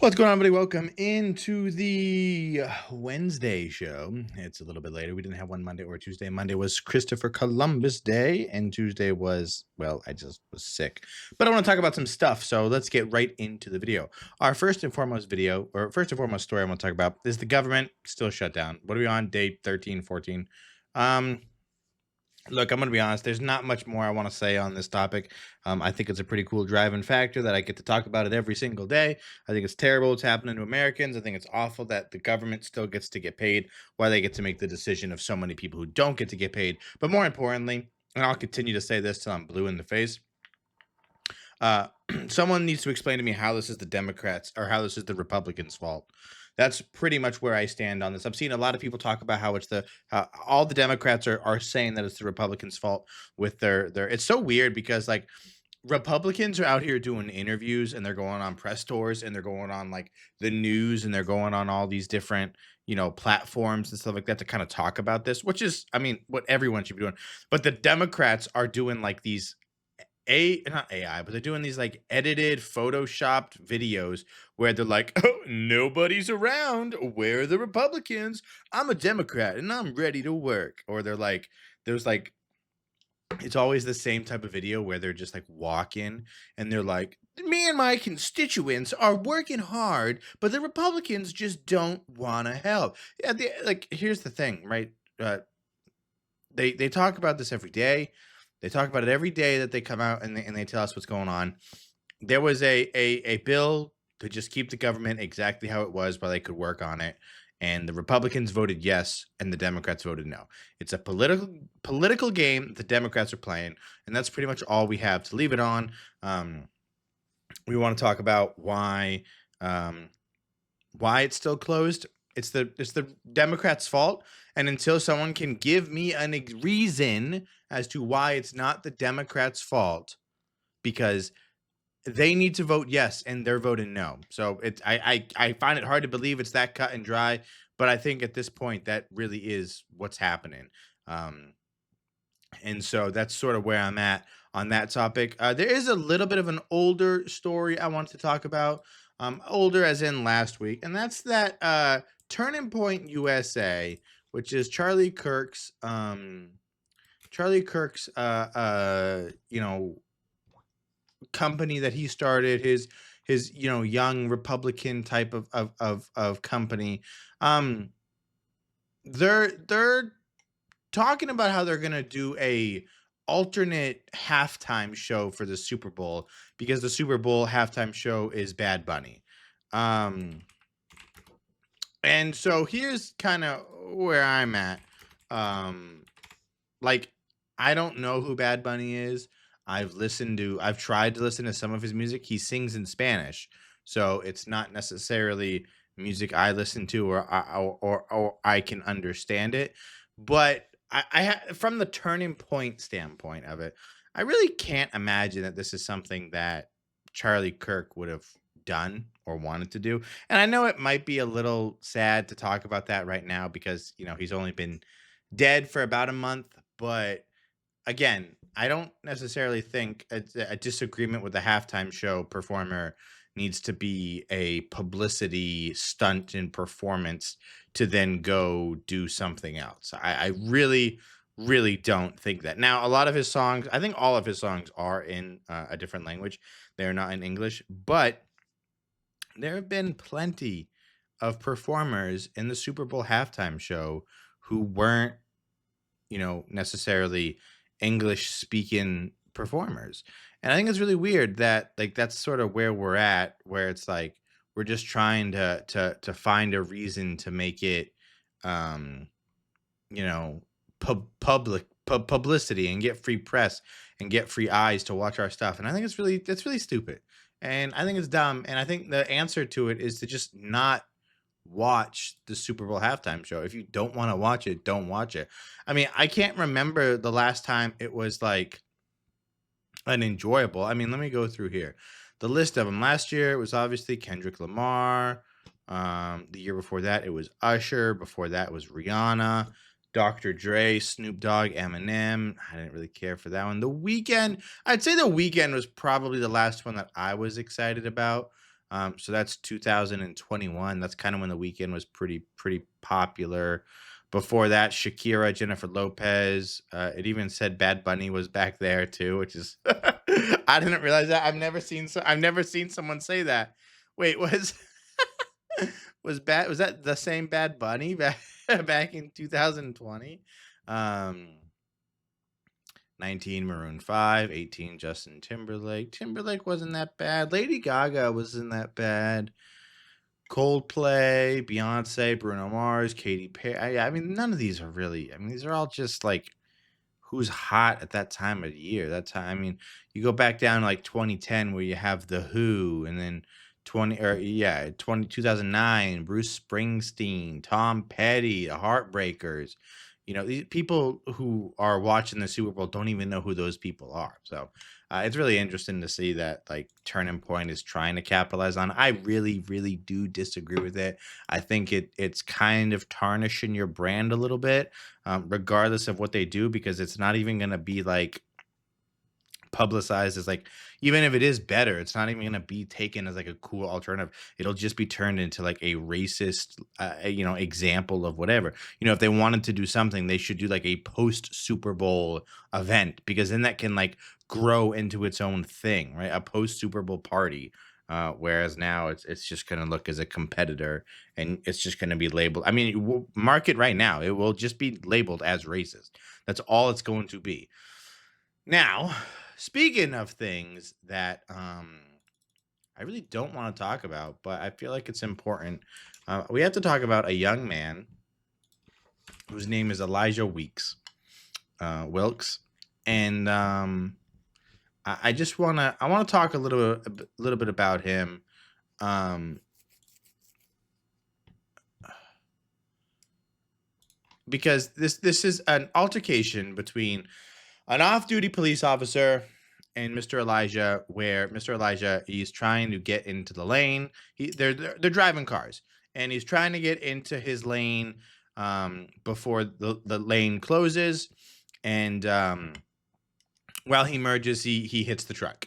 What's going on, everybody? Welcome into the Wednesday show. It's a little bit later. We didn't have one Monday or Tuesday. Monday was Christopher Columbus Day, and Tuesday was, well, I just was sick. But I want to talk about some stuff, so let's get right into the video. Our first and foremost story I want to talk about is the government still shut down. What are we on? Day 13, 14? Um, Look, I'm going to be honest. There's not much more I want to say on this topic. I think it's a pretty cool driving factor that I get to talk about it every single day. I think it's terrible what's happening to Americans. I think it's awful that the government still gets to get paid while they get to make the decision of so many people who don't get to get paid. But more importantly, and I'll continue to say this till I'm blue in the face, uh, someone needs to explain to me how this is the Democrats or how this is the Republicans' fault. That's pretty much where I stand on this. I've seen a lot of people talk about how it's all the Democrats are saying that it's the Republicans' fault with their. It's so weird because like Republicans are out here doing interviews and they're going on press tours and they're going on like the news and they're going on all these different platforms and stuff like that to kind of talk about this, which is I mean what everyone should be doing. But the Democrats are doing like these a not AI, but they're doing these like edited, photoshopped videos where they're like, "Oh, nobody's around. Where are the Republicans? I'm a Democrat and I'm ready to work." Or they're like, there's like, it's always the same type of video where they're just like walking and they're like, "Me and my constituents are working hard, but the Republicans just don't want to help." Yeah, like here's the thing, right? Uh, they talk about this every day. They talk about it every day that they come out and they tell us what's going on. There was a bill to just keep the government exactly how it was while they could work on it. And the Republicans voted yes, and the Democrats voted no. It's a political game the Democrats are playing, and that's pretty much all we have to leave it on. Um, we want to talk about um, why it's still closed. It's the Democrats' fault, and until someone can give me a reason as to why it's not the Democrats' fault, because they need to vote yes, and they're voting no. So it's I find it hard to believe it's that cut and dry, but I think at this point that really is what's happening. Um, and so that's sort of where I'm at on that topic. There is a little bit of an older story I want to talk about. Older as in last week, and that's that Turning Point USA, which is Charlie Kirk's company that he started, his young Republican type of company. Um they're talking about how they're gonna do a alternate halftime show for the Super Bowl because the Super Bowl halftime show is Bad Bunny. Um, and so here's kind of where I'm at. Um, like I don't know who Bad Bunny is. I've tried to listen to some of his music. He sings in Spanish, so it's not necessarily music I listen to or I can understand it. But from the turning point standpoint of it, I really can't imagine that this is something that Charlie Kirk would have done or wanted to do. And I know it might be a little sad to talk about that right now because he's only been dead for about a month, but again, I don't necessarily think a disagreement with the halftime show performer needs to be a publicity stunt in performance to then go do something else. I really, really don't think that. Now, a lot of his songs, I think all of his songs are in a different language. They're not in English, but there have been plenty of performers in the Super Bowl halftime show who weren't necessarily English speaking performers. And I think it's really weird that like that's sort of where we're at, where it's like we're just trying to find a reason to make it um, you know, publicity and get free press and get free eyes to watch our stuff. And I think that's really stupid. And I think it's dumb. And I think the answer to it is to just not watch the Super Bowl halftime show. If you don't want to watch it, don't watch it. I mean, I can't remember the last time it was like an enjoyable. I mean, let me go through here. The list of them. Last year it was obviously Kendrick Lamar. The year before that it was Usher. Before that was Rihanna, Dr. Dre, Snoop Dogg, Eminem. I didn't really care for that one. The Weekend. I'd say the Weekend was probably the last one that I was excited about. So that's 2021. That's kind of when the weekend was pretty popular. Before that, Shakira, Jennifer Lopez. It even said Bad Bunny was back there too, which is I didn't realize that. I've never seen someone say that. Wait, was was that the same Bad Bunny back in 2020? Um 19 Maroon 5, 18 Justin Timberlake. Timberlake wasn't that bad. Lady Gaga wasn't that bad. Coldplay, Beyonce, Bruno Mars, Katy Perry. I mean, none of these are really. I mean, these are all just like who's hot at that time of year. That time, I mean, you go back down to like 2010 where you have The Who, and then 2009, Bruce Springsteen, Tom Petty, the Heartbreakers. These people who are watching the Super Bowl don't even know who those people are. So it's really interesting to see that like Turning Point is trying to capitalize on. I really, really do disagree with it. I think it's kind of tarnishing your brand a little bit, regardless of what they do, because it's not even going to be like publicized as like, even if it is better, it's not even going to be taken as like a cool alternative. It'll just be turned into like a racist example of whatever. If they wanted to do something, they should do like a post Super Bowl event, because then that can like grow into its own thing, right? A post Super Bowl party. Whereas now it's just going to look as a competitor, and it's just going to be labeled. I mean, mark it right now, it will just be labeled as racist. That's all it's going to be. Now, speaking of things that I really don't want to talk about, but I feel like it's important, we have to talk about a young man whose name is Elijah Wilks, and I just want to talk a little bit about him, um, because this is an altercation between an off-duty police officer and Mr. Elijah, where Mr. Elijah, he's trying to get into the lane. They're driving cars, and he's trying to get into his lane before the lane closes, and while he merges, he hits the truck,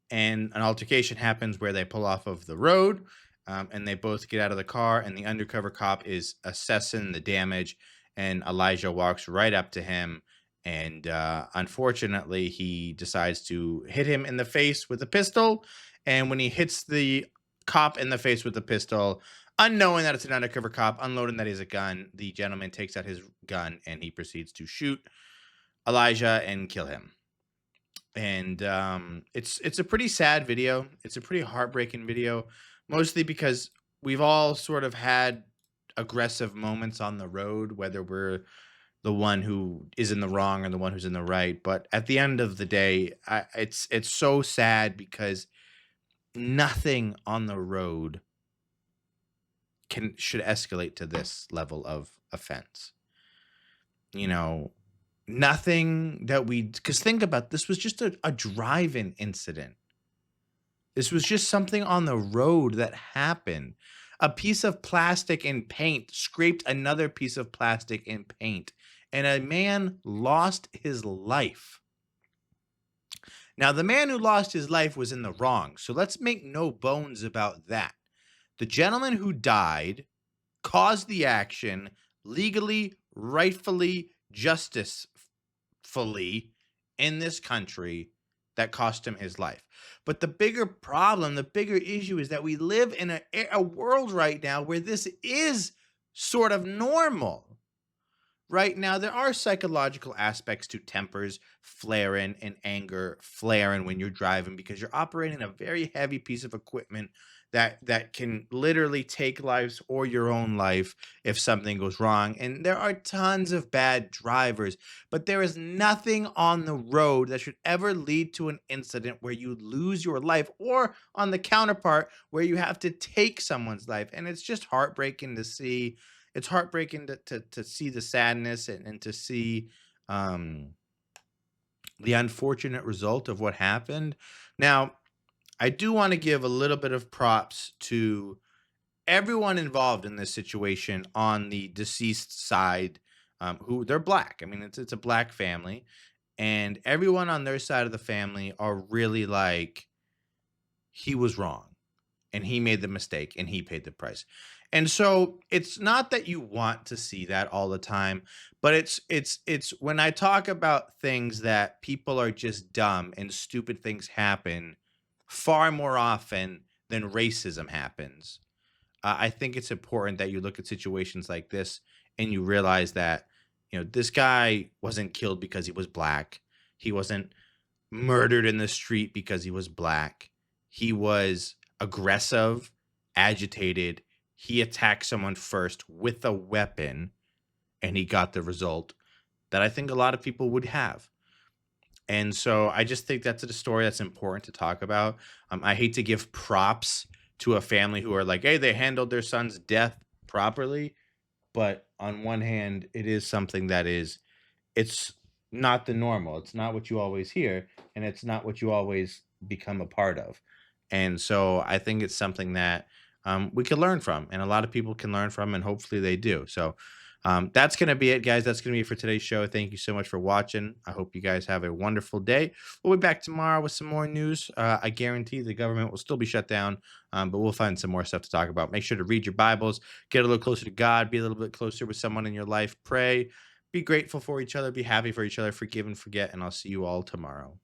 and an altercation happens where they pull off of the road, and they both get out of the car, and the undercover cop is assessing the damage, and Elijah walks right up to him, and unfortunately he decides to hit him in the face with a pistol. And when he hits the cop in the face with the pistol, unknowing that it's an undercover cop, unloading that he's a gun, the gentleman takes out his gun and he proceeds to shoot Elijah and kill him. And it's a pretty sad video. It's a pretty heartbreaking video, mostly because we've all sort of had aggressive moments on the road, whether we're the one who is in the wrong or the one who's in the right. But at the end of the day, it's so sad because nothing on the road should escalate to this level of offense. Nothing that because think about, this was just a drive-in incident. This was just something on the road that happened. A piece of plastic and paint scraped another piece of plastic and paint, and a man lost his life. Now, the man who lost his life was in the wrong, so let's make no bones about that. The gentleman who died caused the action legally, rightfully, justicefully in this country that cost him his life. But the bigger problem, the bigger issue is that we live in a world right now where this is sort of normal. Right now, there are psychological aspects to tempers flaring and anger flaring when you're driving, because you're operating a very heavy piece of equipment that can literally take lives or your own life if something goes wrong. And there are tons of bad drivers, but there is nothing on the road that should ever lead to an incident where you lose your life, or on the counterpart where you have to take someone's life. And it's just heartbreaking to see. It's heartbreaking to see the sadness, and to see the unfortunate result of what happened. Now, I do want to give a little bit of props to everyone involved in this situation on the deceased side, who they're black. I mean, it's a black family, and everyone on their side of the family are really like, he was wrong. and he made the mistake and he paid the price. And so it's not that you want to see that all the time, but it's when I talk about things that people are just dumb and stupid things happen far more often than racism happens. I think it's important that you look at situations like this and you realize that, this guy wasn't killed because he was black. He wasn't murdered in the street because he was black. He was aggressive, agitated. He attacked someone first with a weapon, and he got the result that I think a lot of people would have. And so I just think that's a story that's important to talk about. I hate to give props to a family who are like, hey, they handled their son's death properly. But on one hand, it is something that it's not the normal. It's not what you always hear, and it's not what you always become a part of. And so I think it's something that we can learn from, and a lot of people can learn from, and hopefully they do. So that's going to be it, guys. That's going to be it for today's show. Thank you so much for watching. I hope you guys have a wonderful day. We'll be back tomorrow with some more news. I guarantee the government will still be shut down, but we'll find some more stuff to talk about. Make sure to read your Bibles, get a little closer to God, be a little bit closer with someone in your life, pray, be grateful for each other, be happy for each other, forgive and forget, and I'll see you all tomorrow.